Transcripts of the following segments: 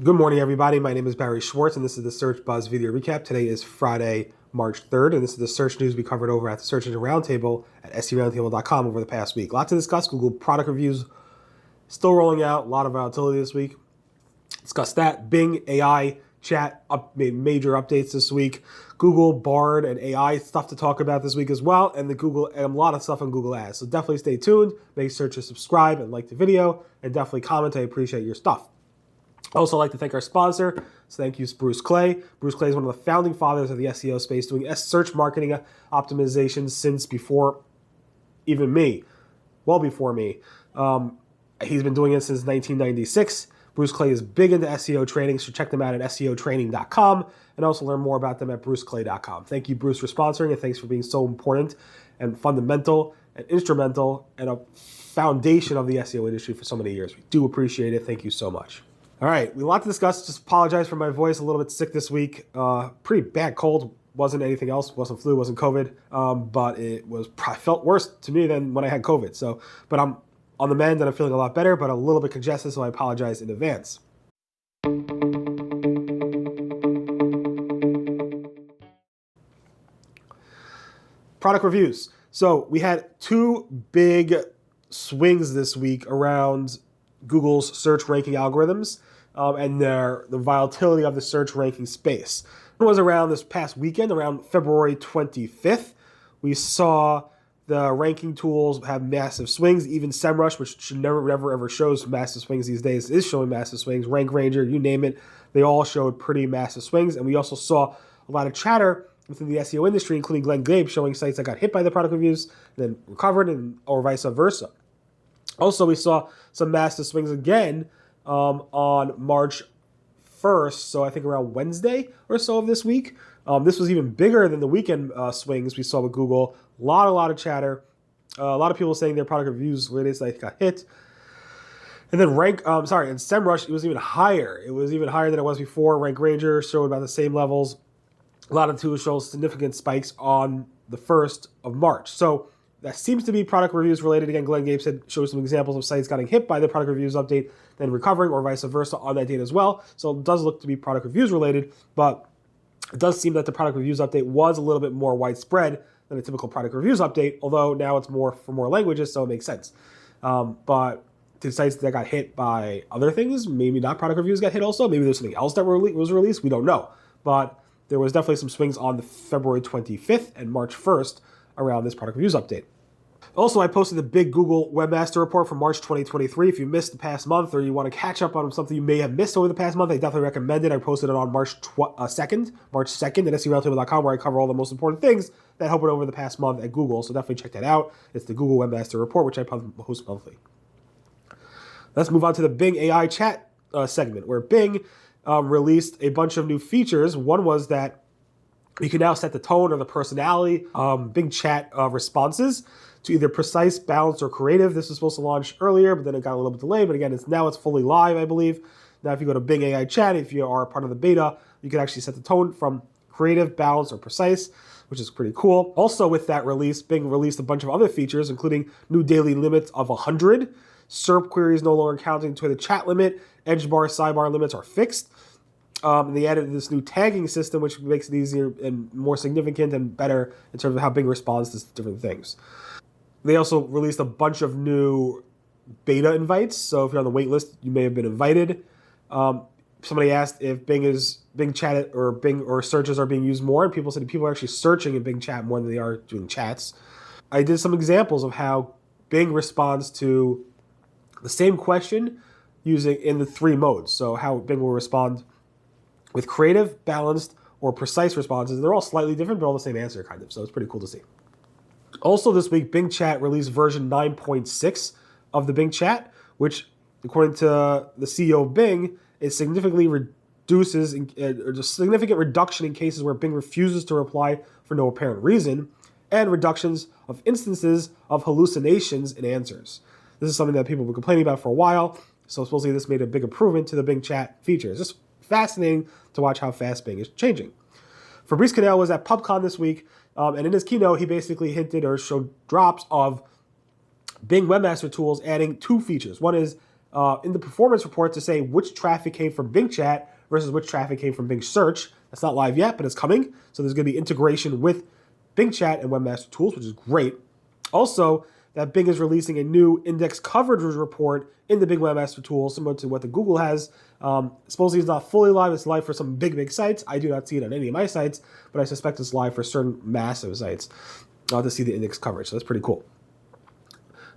Good morning, everybody. My name is Barry Schwartz, and this is the Search Buzz video recap. Today is Friday, March 3rd, and this is the search news we covered over at the Search Engine Roundtable at seroundtable.com over the past week. A lot to discuss. Google product reviews still rolling out. A lot of volatility this week. Discuss that. Bing AI chat made major updates this week. Google Bard and AI stuff to talk about this week as well, and a lot of stuff on Google Ads. So definitely stay tuned. Make sure to subscribe and like the video, and definitely comment. I appreciate your stuff. I also like to thank our sponsor. So thank you, Bruce Clay. Bruce Clay is one of the founding fathers of the SEO space, doing search marketing optimization since before even me, well before me. He's been doing it since 1996. Bruce Clay is big into SEO training, so check them out at seotraining.com and also learn more about them at bruceclay.com. Thank you, Bruce, for sponsoring, and thanks for being so important and fundamental and instrumental and a foundation of the SEO industry for so many years. We do appreciate it. Thank you so much. All right, we have a lot to discuss. Just apologize for my voice, a little bit sick this week. Pretty bad cold. Wasn't anything else. Wasn't flu. Wasn't COVID. But it was felt worse to me than when I had COVID. But I'm on the mend and I'm feeling a lot better, but a little bit congested, so I apologize in advance. Product reviews. So we had two big swings this week around Google's search ranking algorithms and the volatility of the search ranking space. It was around this past weekend, around February 25th. We saw the ranking tools have massive swings. Even SEMrush, which should never, ever shows massive swings these days, is showing massive swings. Rank Ranger, you name it, they all showed pretty massive swings. And we also saw a lot of chatter within the SEO industry, including Glenn Gabe, showing sites that got hit by the product reviews and then recovered, or vice versa. Also, we saw some massive swings again on March 1st, so I think around Wednesday or so of this week. This was even bigger than the weekend swings we saw with Google. A lot of chatter. A lot of people saying their product reviews related sites got hit. And then in SEMrush, it was even higher. It was even higher than it was before. Rank Ranger showed about the same levels. A lot of tools show significant spikes on the 1st of March. So that seems to be product reviews related. Again, Glenn Gabe shows some examples of sites getting hit by the product reviews update, then recovering, or vice versa on that date as well. So it does look to be product reviews related, but it does seem that the product reviews update was a little bit more widespread than a typical product reviews update, although now it's more for more languages, so it makes sense. But to sites that got hit by other things, maybe not product reviews got hit also. Maybe there's something else that was released. We don't know. But there was definitely some swings on the February 25th and March 1st around this product reviews update. Also, I posted the big Google Webmaster report from March 2023. If you missed the past month or you want to catch up on something you may have missed over the past month, I definitely recommend it. I posted it on March 2nd at seroundtable.com, where I cover all the most important things that happened over the past month at Google. So definitely check that out. It's the Google Webmaster report, which I post monthly. Let's move on to the Bing AI chat segment, where Bing released a bunch of new features. One was that you can now set the tone or the personality Bing chat responses to either precise, balanced, or creative. This was supposed to launch earlier, but then it got a little bit delayed. But again, it's fully live, I believe. Now, if you go to Bing AI Chat, if you are part of the beta, you can actually set the tone from creative, balanced, or precise, which is pretty cool. Also, with that release, Bing released a bunch of other features, including new daily limits of 100, SERP queries no longer counting to the chat limit, edge bar, sidebar limits are fixed. They added this new tagging system, which makes it easier and more significant and better in terms of how Bing responds to different things. They also released a bunch of new beta invites. So if you're on the wait list, you may have been invited. Somebody asked if Bing Chat or Bing or searches are being used more, and people said people are actually searching in Bing Chat more than they are doing chats. I did some examples of how Bing responds to the same question using in the 3 modes. So how Bing will respond with creative, balanced, or precise responses. They're all slightly different, but all the same answer, kind of. So it's pretty cool to see. Also this week, Bing Chat released version 9.6 of the Bing Chat, which, according to the CEO of Bing, it significantly reduces, or a significant reduction in cases where Bing refuses to reply for no apparent reason, and reductions of instances of hallucinations in answers. This is something that people have been complaining about for a while, so supposedly this made a big improvement to the Bing Chat feature. It's just fascinating to watch how fast Bing is changing. Fabrice Cannell was at PubCon this week, and in his keynote, he basically hinted or showed drops of Bing Webmaster tools adding 2 features. One is in the performance report to say which traffic came from Bing Chat versus which traffic came from Bing Search. That's not live yet, but it's coming. So there's going to be integration with Bing Chat and Webmaster Tools, which is great. Also, that Bing is releasing a new index coverage report in the Bing Webmaster Tool, similar to what the Google has. Supposedly it's not fully live. It's live for some big sites. I do not see it on any of my sites, but I suspect it's live for certain massive sites to see the index coverage. So that's pretty cool.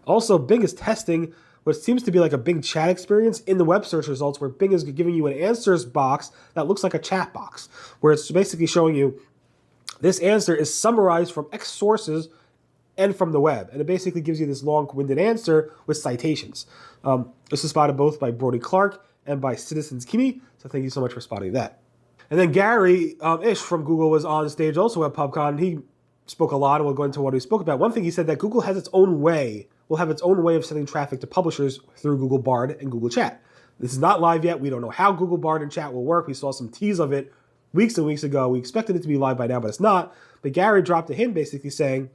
Also, Bing is testing what seems to be like a Bing chat experience in the web search results, where Bing is giving you an answers box that looks like a chat box, where it's basically showing you this answer is summarized from X sources and from the web. And it basically gives you this long-winded answer with citations. This is spotted both by Brody Clark and by Citizens Kimi. So thank you so much for spotting that. And then Gary Ish from Google was on stage also at PubCon. He spoke a lot, and we'll go into what he spoke about. One thing he said, that Google has its own way, will have its own way of sending traffic to publishers through Google Bard and Google Chat. This is not live yet. We don't know how Google Bard and Chat will work. We saw some tease of it weeks and weeks ago. We expected it to be live by now, but it's not. But Gary dropped a hint basically saying,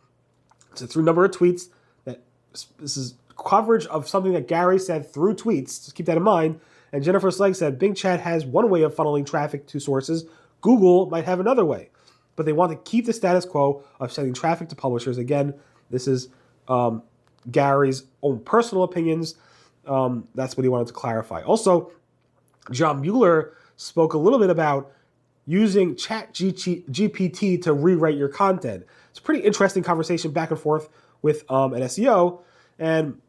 so through a number of tweets, that this is coverage of something that Gary said through tweets. Just keep that in mind. And Jennifer Slegg said, Bing Chat has one way of funneling traffic to sources. Google might have another way. But they want to keep the status quo of sending traffic to publishers. Again, this is Gary's own personal opinions. That's what he wanted to clarify. Also, John Mueller spoke a little bit about using ChatGPT to rewrite your content. It's a pretty interesting conversation back and forth with an SEO. And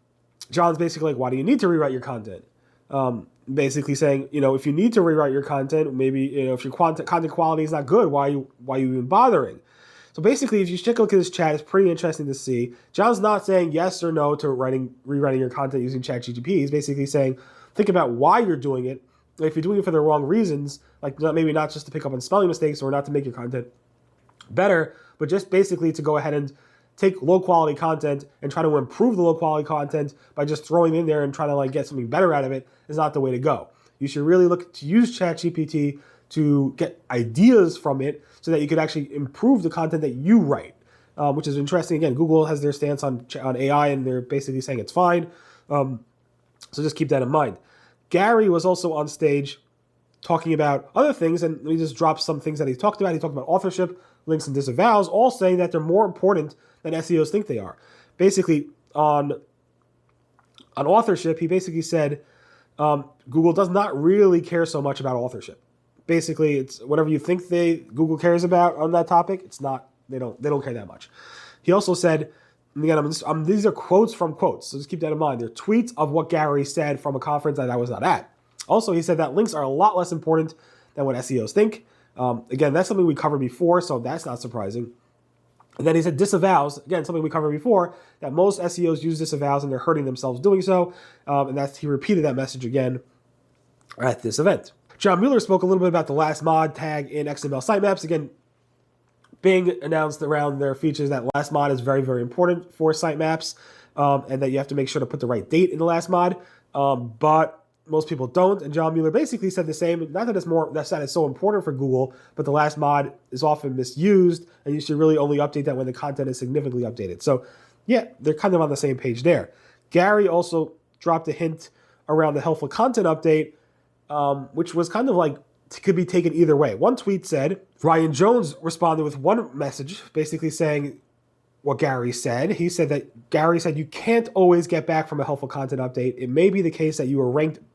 John's basically like, why do you need to rewrite your content? Basically saying, if you need to rewrite your content, maybe, if your content quality is not good, why are you even bothering? So basically, if you take a look at this chat, it's pretty interesting to see. John's not saying yes or no to rewriting your content using ChatGPT. He's basically saying, think about why you're doing it. If you're doing it for the wrong reasons, like maybe not just to pick up on spelling mistakes or not to make your content better, but just basically to go ahead and take low quality content and try to improve the low quality content by just throwing it in there and trying to get something better out of it is not the way to go. You should really look to use ChatGPT to get ideas from it so that you could actually improve the content that you write, which is interesting. Again, Google has their stance on AI, and they're basically saying it's fine. So just keep that in mind. Gary was also on stage talking about other things, and he just dropped some things that he talked about. He talked about authorship, links, and disavows, all saying that they're more important than SEOs think they are. Basically, on authorship, he basically said Google does not really care so much about authorship. Basically, it's whatever you think Google cares about on that topic. It's not. They don't care that much. He also said, and again, these are quotes from quotes, so just keep that in mind. They're tweets of what Gary said from a conference that I was not at. Also, he said that links are a lot less important than what SEOs think. Again, that's something we covered before, so that's not surprising. And then he said disavows, again, something we covered before, that most SEOs use disavows and they're hurting themselves doing so. And he repeated that message again at this event. John Mueller spoke a little bit about the lastmod tag in XML sitemaps. Again, Bing announced around their features that lastmod is very, very important for sitemaps, and that you have to make sure to put the right date in the lastmod. But most people don't, and John Mueller basically said the same. Not that it's so important for Google, but the lastmod is often misused, and you should really only update that when the content is significantly updated. So, yeah, they're kind of on the same page there. Gary also dropped a hint around the helpful content update, which was kind of like could be taken either way. One tweet said, Ryan Jones responded with one message, basically saying what Gary said. He said that Gary said you can't always get back from a helpful content update. It may be the case that you are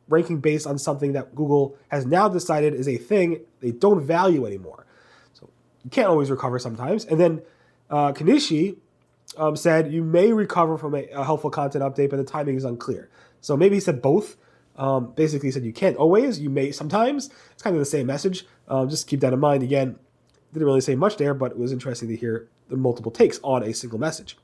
ranking based on something that Google has now decided is a thing they don't value anymore. So you can't always recover sometimes. And then Kanishi said you may recover from a helpful content update, but the timing is unclear. So maybe he said both. Basically he said you can't always, you may sometimes. It's kind of the same message. Just keep that in mind. Again, didn't really say much there, but it was interesting to hear the multiple takes on a single message.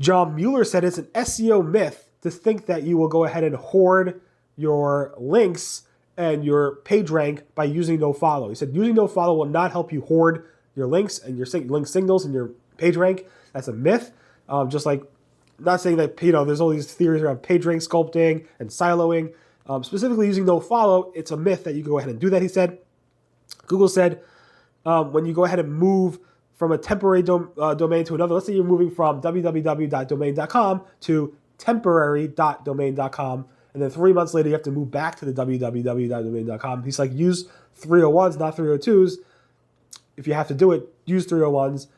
John Mueller said it's an SEO myth to think that you will go ahead and hoard your links and your page rank by using nofollow. He said using nofollow will not help you hoard your links and your link signals and your page rank. That's a myth. Just like, not saying that, there's all these theories around page rank sculpting and siloing. Specifically using nofollow, it's a myth that you go ahead and do that, he said. Google said when you go ahead and move from a temporary domain to another, let's say you're moving from www.domain.com to temporary.domain.com, and then 3 months later you have to move back to the www.domain.com. He's like, use 301s, not 302s. If you have to do it, use 301s.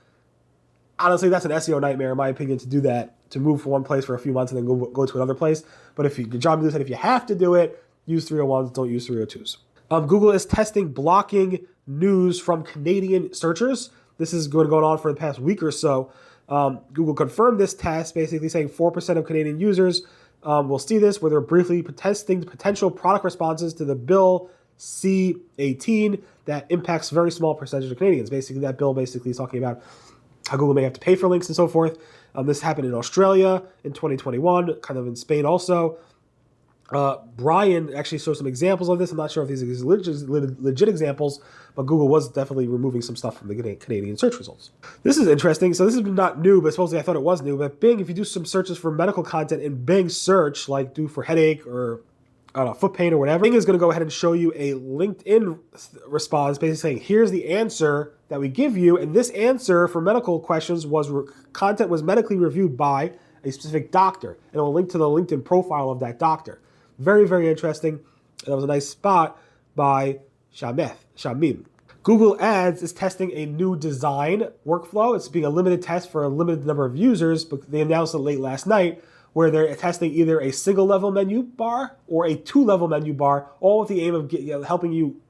Honestly, that's an SEO nightmare, in my opinion, to do that, to move from one place for a few months and then go to another place. But if your job is that, if you have to do it, use 301s, don't use 302s. Google is testing blocking news from Canadian searchers. This is going on for the past week or so. Google confirmed this test, basically saying 4% of Canadian users will see this, where they're briefly testing potential product responses to the Bill C-18 that impacts very small percentage of Canadians. Basically, that bill basically is talking about how Google may have to pay for links and so forth. This happened in Australia in 2021, kind of in Spain also. Brian actually showed some examples of this. I'm not sure if these are legit examples, but Google was definitely removing some stuff from the Canadian search results. This is interesting. So this is not new, but supposedly I thought it was new. But Bing, if you do some searches for medical content in Bing search, like do for headache or I don't know, foot pain or whatever, Bing is going to go ahead and show you a LinkedIn response, basically saying, here's the answer that we give you. And this answer for medical questions content was medically reviewed by a specific doctor. And it will link to the LinkedIn profile of that doctor. Very, very interesting. That was a nice spot by Shamim. Google Ads is testing a new design workflow. It's being a limited test for a limited number of users, but they announced it late last night, where they're testing either a single-level menu bar or a two-level menu bar, all with the aim of helping you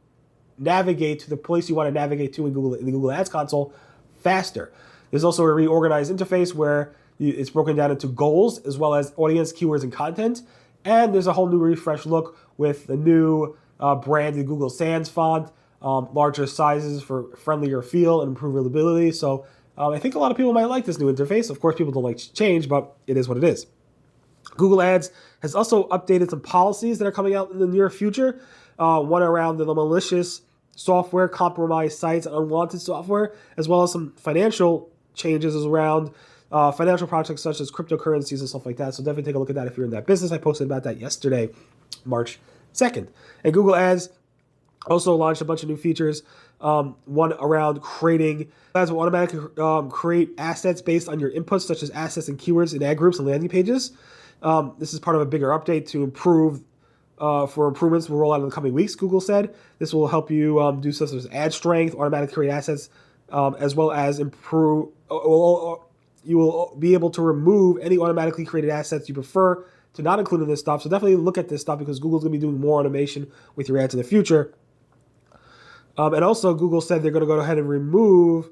navigate to the place you want to navigate to in the Google Ads console faster. There's also a reorganized interface where it's broken down into goals as well as audience, keywords, and content. And there's a whole new refresh look with the new branded Google Sans font, larger sizes for friendlier feel and improved readability. So I think a lot of people might like this new interface. Of course, people don't like change, but it is what it is. Google Ads has also updated some policies that are coming out in the near future. One around the malicious software, compromised sites, and unwanted software, as well as some financial changes around financial projects such as cryptocurrencies and stuff like that. So definitely take a look at that if you're in that business. I posted about that yesterday, March 2nd. And Google Ads also launched a bunch of new features. One around creating ads will automatically create assets based on your inputs, such as assets and keywords in ad groups and landing pages. This is part of a bigger update to improve for improvements will roll out in the coming weeks, Google said. This will help you do stuff such as ad strength, automatically create assets, as well as improve. You will be able to remove any automatically created assets you prefer to not include in this stuff. So definitely look at this stuff because Google's going to be doing more automation with your ads in the future. And also Google said they're going to go ahead and remove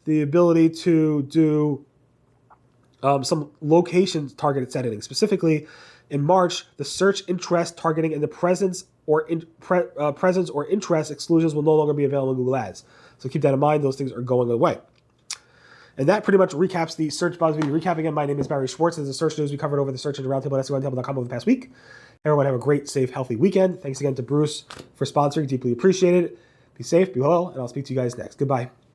the ability to do some location targeted setting. Specifically, in March, the search interest targeting and the presence or interest exclusions will no longer be available in Google Ads. So keep that in mind. Those things are going away. And that pretty much recaps the Search Buzz video. Recap again, my name is Barry Schwartz. This is the search news we covered over the Search Engine Roundtable at SEOroundtable.com over the past week. Everyone have a great, safe, healthy weekend. Thanks again to Bruce for sponsoring. Deeply appreciated. Be safe, be well, and I'll speak to you guys next. Goodbye.